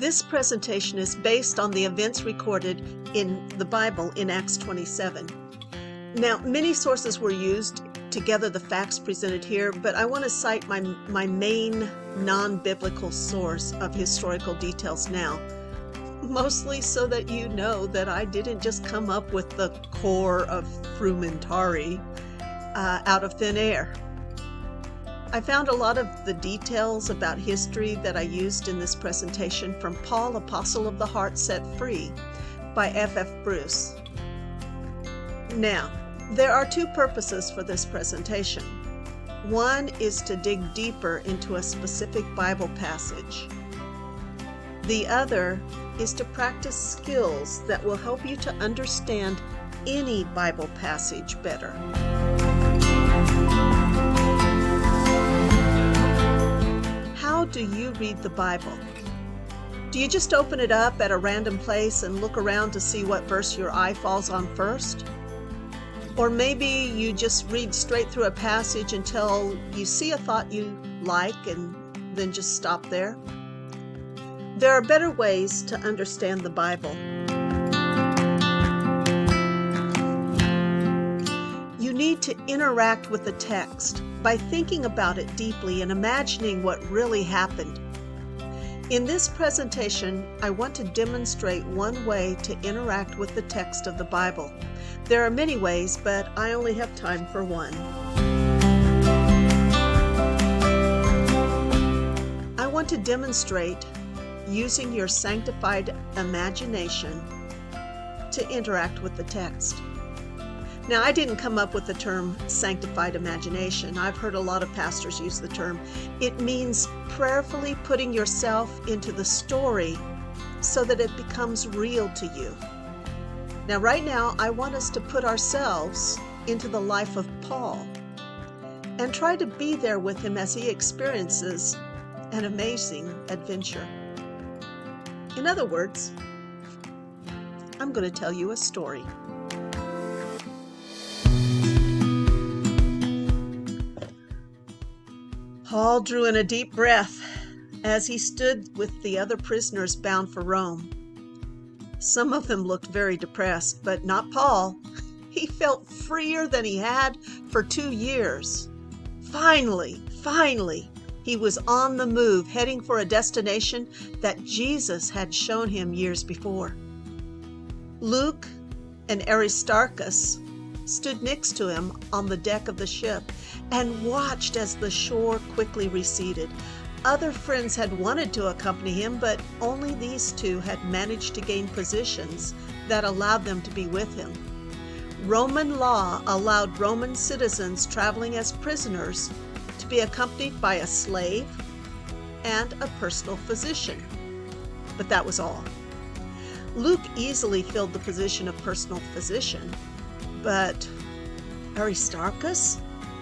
This presentation is based on the events recorded in the Bible in Acts 27. Now, many sources were used to gather the facts presented here, but I want to cite my main non-biblical source of historical details now, mostly so that you know that I didn't just come up with the core of Frumentarii out of thin air. I found a lot of the details about history that I used in this presentation from Paul, Apostle of the Heart Set Free by F.F. Bruce. Now, there are two purposes for this presentation. One is to dig deeper into a specific Bible passage. The other is to practice skills that will help you to understand any Bible passage better. How do you read the Bible? Do you just open it up at a random place and look around to see what verse your eye falls on first? Or maybe you just read straight through a passage until you see a thought you like and then just stop there? There are better ways to understand the Bible. You need to interact with the text by thinking about it deeply and imagining what really happened. In this presentation, I want to demonstrate one way to interact with the text of the Bible. There are many ways, but I only have time for one. I want to demonstrate using your sanctified imagination to interact with the text. Now, I didn't come up with the term sanctified imagination. I've heard a lot of pastors use the term. It means prayerfully putting yourself into the story so that it becomes real to you. Now, right now, I want us to put ourselves into the life of Paul and try to be there with him as he experiences an amazing adventure. In other words, I'm going to tell you a story. Paul drew in a deep breath as he stood with the other prisoners bound for Rome. Some of them looked very depressed, but not Paul. He felt freer than he had for 2 years. Finally, he was on the move, heading for a destination that Jesus had shown him years before. Luke and Aristarchus stood next to him on the deck of the ship and watched as the shore quickly receded. Other friends had wanted to accompany him, but only these two had managed to gain positions that allowed them to be with him. Roman law allowed Roman citizens traveling as prisoners to be accompanied by a slave and a personal physician. But that was all. Luke easily filled the position of personal physician, but Aristarchus?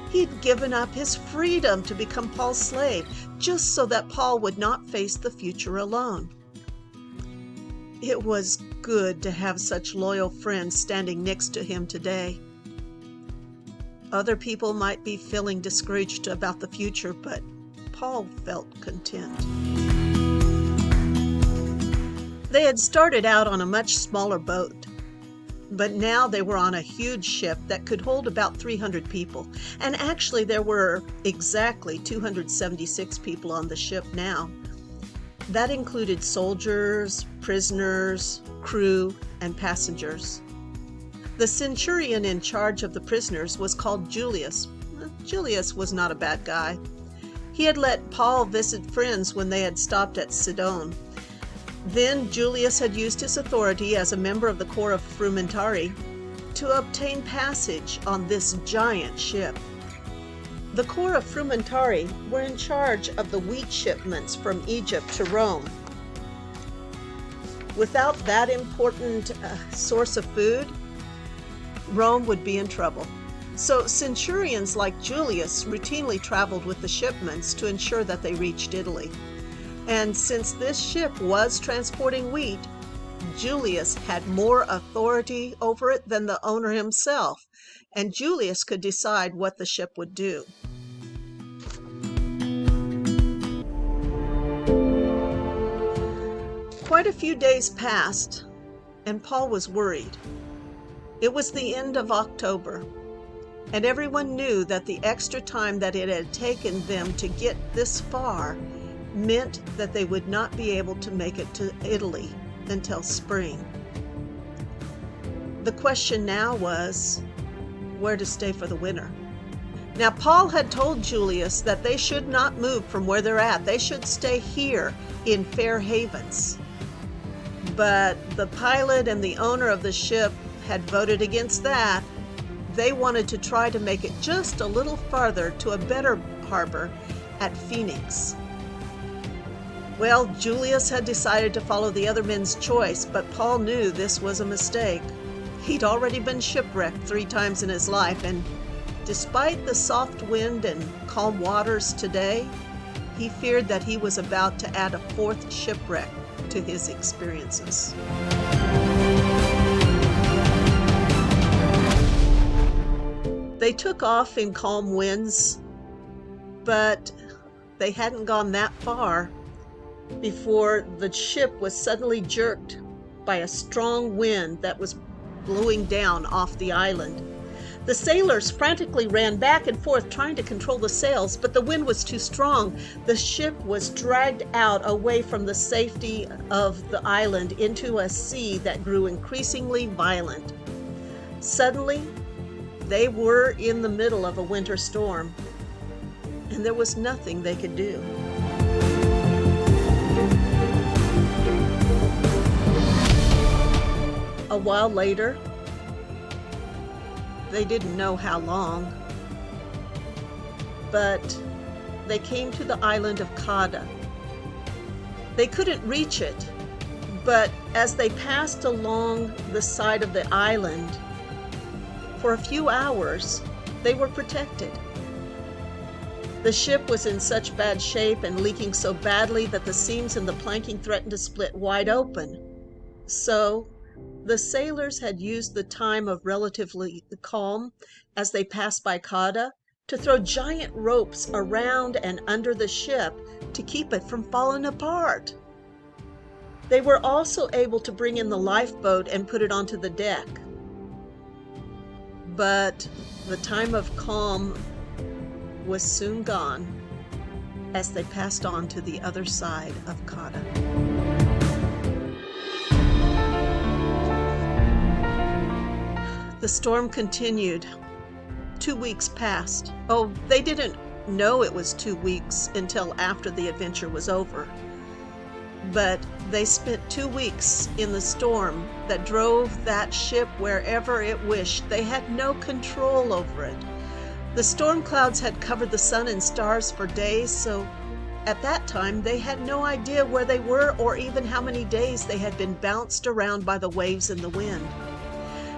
He'd given up his freedom to become Paul's slave, just so that Paul would not face the future alone. It was good to have such loyal friends standing next to him today. Other people might be feeling discouraged about the future, but Paul felt content. They had started out on a much smaller boat, but now they were on a huge ship that could hold about 300 people. And actually, there were exactly 276 people on the ship now. That included soldiers, prisoners, crew, and passengers. The centurion in charge of the prisoners was called Julius. Julius was not a bad guy. He had let Paul visit friends when they had stopped at Sidon. Then Julius had used his authority as a member of the corps of Frumentarii to obtain passage on this giant ship. The corps of Frumentarii were in charge of the wheat shipments from Egypt to Rome. Without that important source of food, Rome would be in trouble. So centurions like Julius routinely traveled with the shipments to ensure that they reached Italy. And since this ship was transporting wheat, Julius had more authority over it than the owner himself, and Julius could decide what the ship would do. Quite a few days passed, and Paul was worried. It was the end of October, and everyone knew that the extra time that it had taken them to get this far meant that they would not be able to make it to Italy until spring. The question now was where to stay for the winter. Now, Paul had told Julius that they should not move from where they're at. They should stay here in Fair Havens. But the pilot and the owner of the ship had voted against that. They wanted to try to make it just a little farther to a better harbor at Phoenix. Well, Julius had decided to follow the other men's choice, but Paul knew this was a mistake. He'd already been shipwrecked 3 times in his life, and despite the soft wind and calm waters today, he feared that he was about to add a 4th shipwreck to his experiences. They took off in calm winds, but they hadn't gone that far before the ship was suddenly jerked by a strong wind that was blowing down off the island. The sailors frantically ran back and forth trying to control the sails, but the wind was too strong. The ship was dragged out away from the safety of the island into a sea that grew increasingly violent. Suddenly, they were in the middle of a winter storm, and there was nothing they could do. A while later, they didn't know how long, but they came to the island of Cauda. They couldn't reach it, but as they passed along the side of the island, for a few hours, they were protected. The ship was in such bad shape and leaking so badly that the seams in the planking threatened to split wide open. So, the sailors had used the time of relatively calm as they passed by Cauda to throw giant ropes around and under the ship to keep it from falling apart. They were also able to bring in the lifeboat and put it onto the deck. But the time of calm was soon gone as they passed on to the other side of Cauda. The storm continued. 2 weeks passed. Oh, they didn't know it was 2 weeks until after the adventure was over. But they spent 2 weeks in the storm that drove that ship wherever it wished. They had no control over it. The storm clouds had covered the sun and stars for days, so at that time they had no idea where they were or even how many days they had been bounced around by the waves and the wind.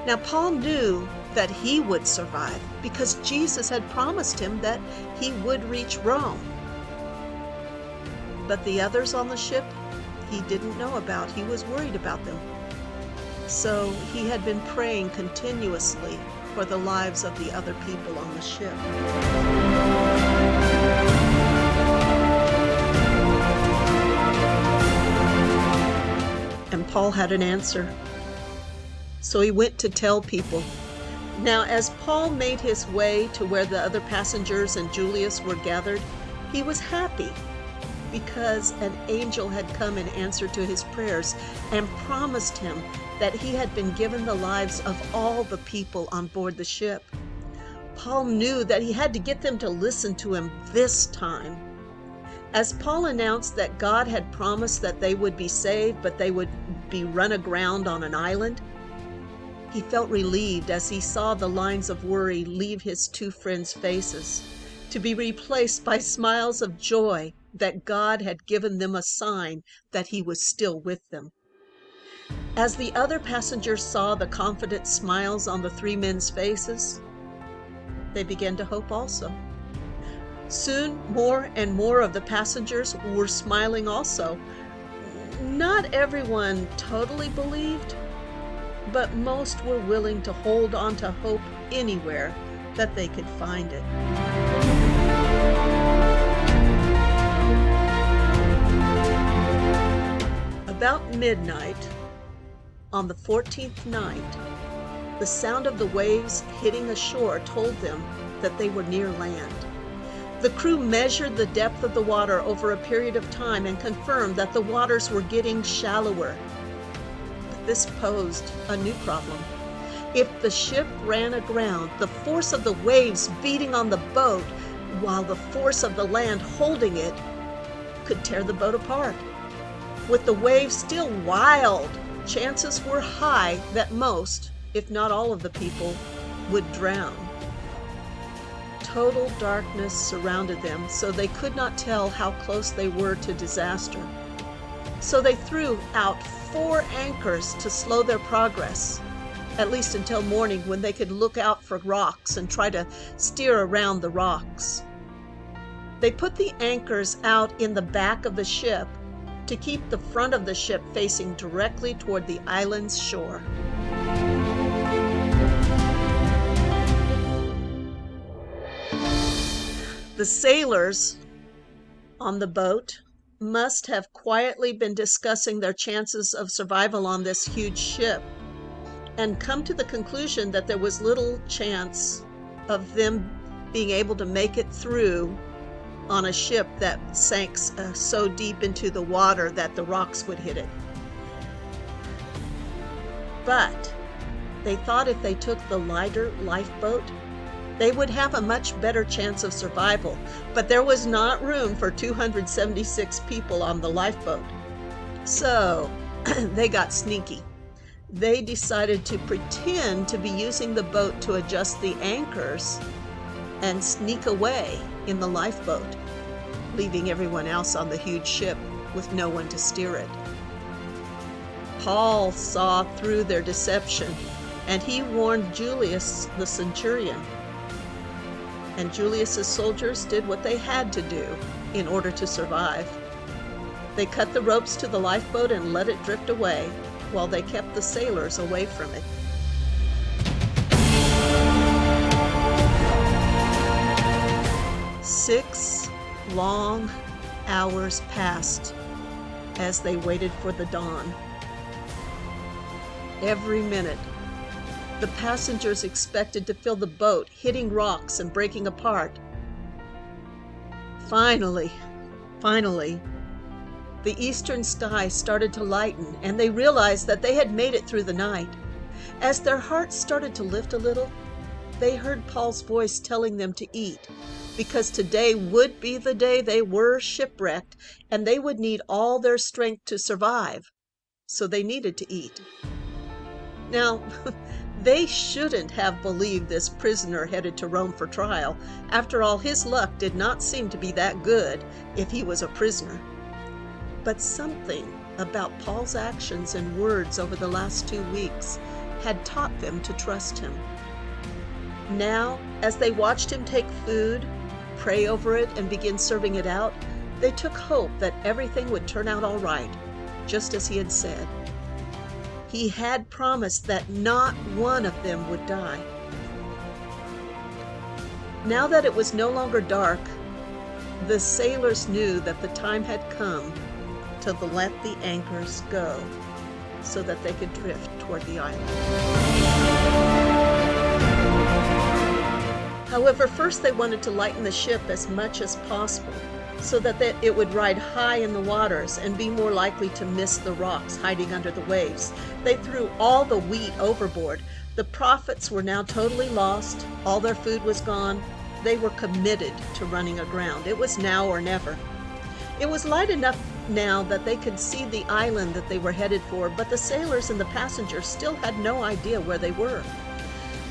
Now, Paul knew that he would survive because Jesus had promised him that he would reach Rome. But the others on the ship, he didn't know about. He was worried about them. So he had been praying continuously for the lives of the other people on the ship. And Paul had an answer. So he went to tell people. Now, as Paul made his way to where the other passengers and Julius were gathered, he was happy because an angel had come in answer to his prayers and promised him that he had been given the lives of all the people on board the ship. Paul knew that he had to get them to listen to him this time. As Paul announced that God had promised that they would be saved, but they would be run aground on an island, he felt relieved as he saw the lines of worry leave his 2 friends' faces, to be replaced by smiles of joy that God had given them a sign that he was still with them. As the other passengers saw the confident smiles on the 3 men's faces, they began to hope also. Soon, more and more of the passengers were smiling also. Not everyone totally believed, but most were willing to hold on to hope anywhere that they could find it. About midnight on the 14th night, the sound of the waves hitting a shore told them that they were near land. The crew measured the depth of the water over a period of time and confirmed that the waters were getting shallower. But this posed a new problem. If the ship ran aground, the force of the waves beating on the boat, while the force of the land holding it, could tear the boat apart. With the waves still wild, chances were high that most, if not all of the people, would drown. Total darkness surrounded them, so they could not tell how close they were to disaster. So they threw out 4 anchors to slow their progress, at least until morning, when they could look out for rocks and try to steer around the rocks. They put the anchors out in the back of the ship to keep the front of the ship facing directly toward the island's shore. The sailors on the boat must have quietly been discussing their chances of survival on this huge ship and come to the conclusion that there was little chance of them being able to make it through on a ship that sank so deep into the water that the rocks would hit it. But they thought if they took the lighter lifeboat, they would have a much better chance of survival. But there was not room for 276 people on the lifeboat. So they got sneaky. They decided to pretend to be using the boat to adjust the anchors and sneak away in the lifeboat, leaving everyone else on the huge ship with no one to steer it. Paul saw through their deception, and he warned Julius the centurion. And Julius's soldiers did what they had to do in order to survive. They cut the ropes to the lifeboat and let it drift away, while they kept the sailors away from it. Six long hours passed as they waited for the dawn. Every minute, the passengers expected to feel the boat hitting rocks and breaking apart. Finally, the eastern sky started to lighten, and they realized that they had made it through the night. As their hearts started to lift a little, they heard Paul's voice telling them to eat, because today would be the day they were shipwrecked, and they would need all their strength to survive, so they needed to eat. Now, they shouldn't have believed this prisoner headed to Rome for trial. After all, his luck did not seem to be that good if he was a prisoner. But something about Paul's actions and words over the last 2 weeks had taught them to trust him. Now, as they watched him take food, pray over it, and begin serving it out, they took hope that everything would turn out all right, just as he had said. He had promised that not one of them would die. Now that it was no longer dark, the sailors knew that the time had come to let the anchors go so that they could drift toward the island. However, first they wanted to lighten the ship as much as possible so that it would ride high in the waters and be more likely to miss the rocks hiding under the waves. They threw all the wheat overboard. The prophets were now totally lost. All their food was gone. They were committed to running aground. It was now or never. It was light enough now that they could see the island that they were headed for, but the sailors and the passengers still had no idea where they were.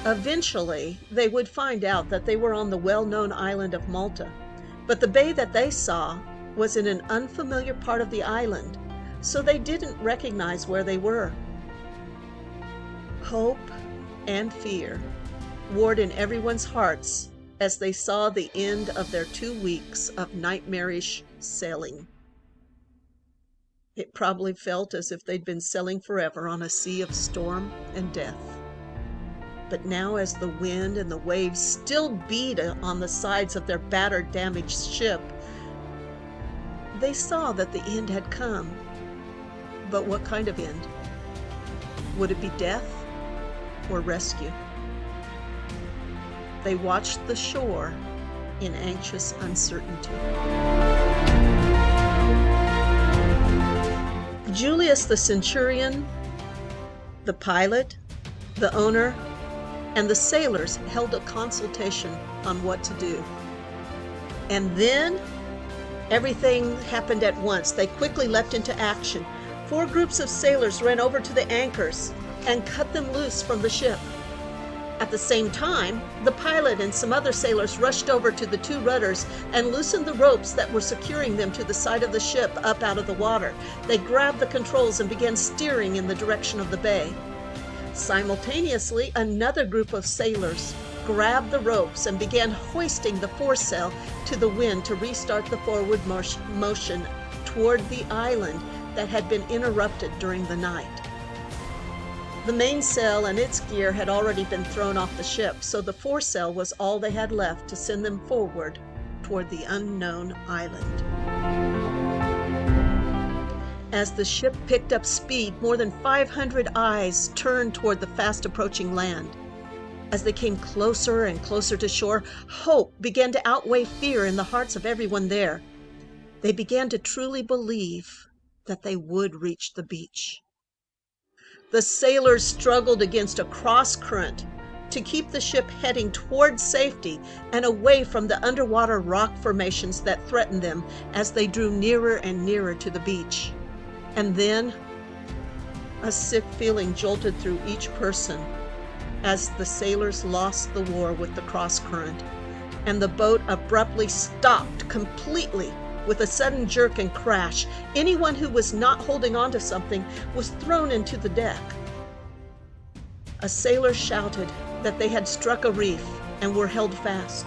Eventually, they would find out that they were on the well-known island of Malta, but the bay that they saw was in an unfamiliar part of the island, so they didn't recognize where they were. Hope and fear warred in everyone's hearts as they saw the end of their 2 weeks of nightmarish sailing. It probably felt as if they'd been sailing forever on a sea of storm and death. But now, as the wind and the waves still beat on the sides of their battered, damaged ship, they saw that the end had come. But what kind of end? Would it be death or rescue? They watched the shore in anxious uncertainty. Julius the centurion, the pilot, the owner, and the sailors held a consultation on what to do. And then everything happened at once. They quickly leapt into action. 4 groups of sailors ran over to the anchors and cut them loose from the ship. At the same time, the pilot and some other sailors rushed over to the 2 rudders and loosened the ropes that were securing them to the side of the ship up out of the water. They grabbed the controls and began steering in the direction of the bay. Simultaneously, another group of sailors grabbed the ropes and began hoisting the foresail to the wind to restart the forward motion toward the island that had been interrupted during the night. The mainsail and its gear had already been thrown off the ship, so the foresail was all they had left to send them forward toward the unknown island. As the ship picked up speed, more than 500 eyes turned toward the fast-approaching land. As they came closer and closer to shore, hope began to outweigh fear in the hearts of everyone there. They began to truly believe that they would reach the beach. The sailors struggled against a cross-current to keep the ship heading toward safety and away from the underwater rock formations that threatened them as they drew nearer and nearer to the beach. And then, a sick feeling jolted through each person as the sailors lost the war with the cross-current, and the boat abruptly stopped completely with a sudden jerk and crash. Anyone who was not holding on to something was thrown into the deck. A sailor shouted that they had struck a reef and were held fast.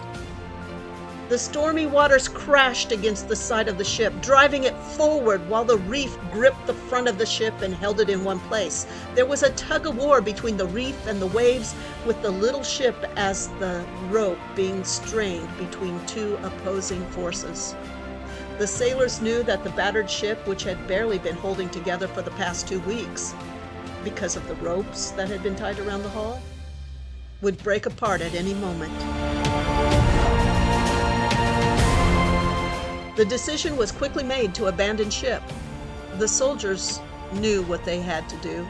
The stormy waters crashed against the side of the ship, driving it forward while the reef gripped the front of the ship and held it in one place. There was a tug-of-war between the reef and the waves, with the little ship as the rope being strained between 2 opposing forces. The sailors knew that the battered ship, which had barely been holding together for the past 2 weeks, because of the ropes that had been tied around the hull, would break apart at any moment. The decision was quickly made to abandon ship. The soldiers knew what they had to do,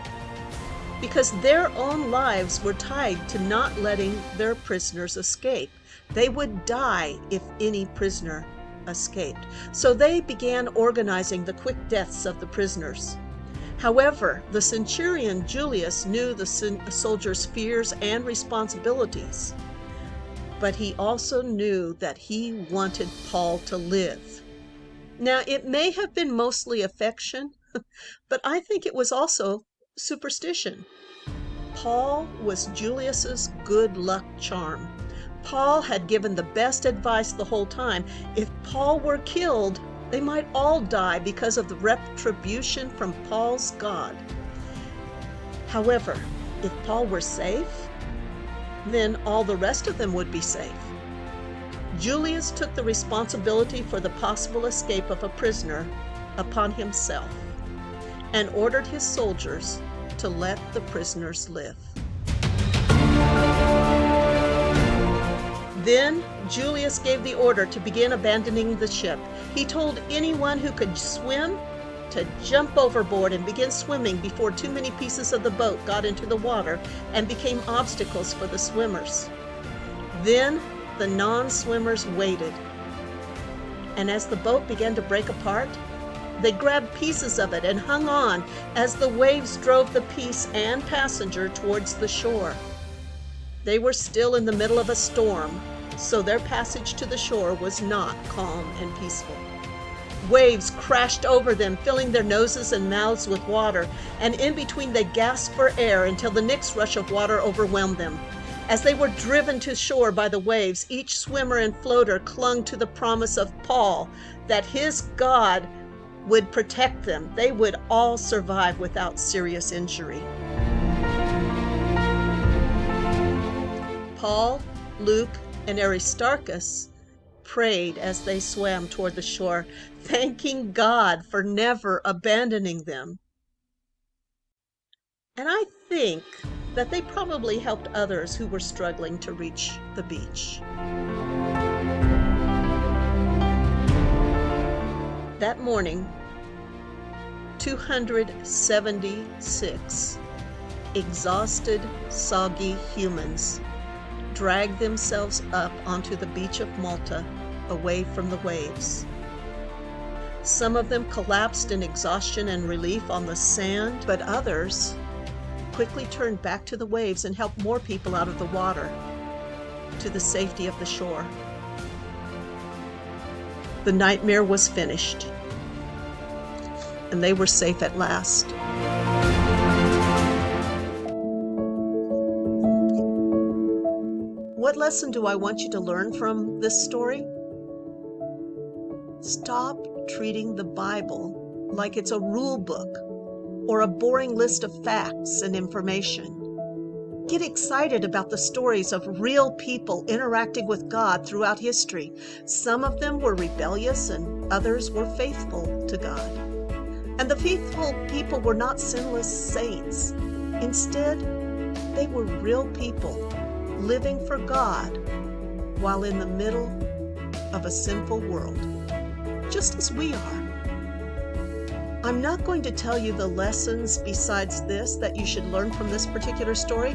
because their own lives were tied to not letting their prisoners escape. They would die if any prisoner escaped. So they began organizing the quick deaths of the prisoners. However, the centurion Julius knew the soldiers' fears and responsibilities, but he also knew that he wanted Paul to live. Now, it may have been mostly affection, but I think it was also superstition. Paul was Julius's good luck charm. Paul had given the best advice the whole time. If Paul were killed, they might all die because of the retribution from Paul's God. However, if Paul were safe, then all the rest of them would be safe. Julius took the responsibility for the possible escape of a prisoner upon himself and ordered his soldiers to let the prisoners live. Then Julius gave the order to begin abandoning the ship. He told anyone who could swim to jump overboard and begin swimming before too many pieces of the boat got into the water and became obstacles for the swimmers. Then the non-swimmers waited, and as the boat began to break apart, they grabbed pieces of it and hung on as the waves drove the piece and passenger towards the shore. They were still in the middle of a storm, so their passage to the shore was not calm and peaceful. Waves crashed over them, filling their noses and mouths with water, and in between they gasped for air until the next rush of water overwhelmed them. As they were driven to shore by the waves, each swimmer and floater clung to the promise of Paul that his God would protect them. They would all survive without serious injury. Paul, Luke, and Aristarchus prayed as they swam toward the shore, thanking God for never abandoning them. And I think that they probably helped others who were struggling to reach the beach. That morning, 276 exhausted, soggy humans dragged themselves up onto the beach of Malta, away from the waves. Some of them collapsed in exhaustion and relief on the sand, but others quickly turned back to the waves and helped more people out of the water to the safety of the shore. The nightmare was finished, and they were safe at last. What lesson do I want you to learn from this story? Stop treating the Bible like it's a rule book or a boring list of facts and information. Get excited about the stories of real people interacting with God throughout history. Some of them were rebellious and others were faithful to God. And the faithful people were not sinless saints. Instead, they were real people living for God while in the middle of a sinful world, just as we are. I'm not going to tell you the lessons besides this that you should learn from this particular story.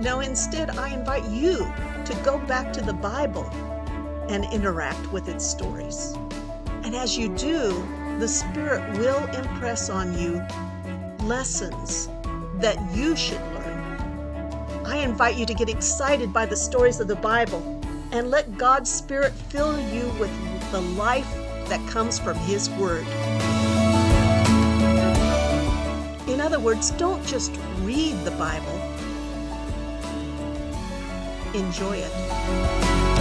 No, instead, I invite you to go back to the Bible and interact with its stories. And as you do, the Spirit will impress on you lessons that you should learn. I invite you to get excited by the stories of the Bible and let God's Spirit fill you with the life that comes from His Word. In other words, don't just read the Bible, enjoy it.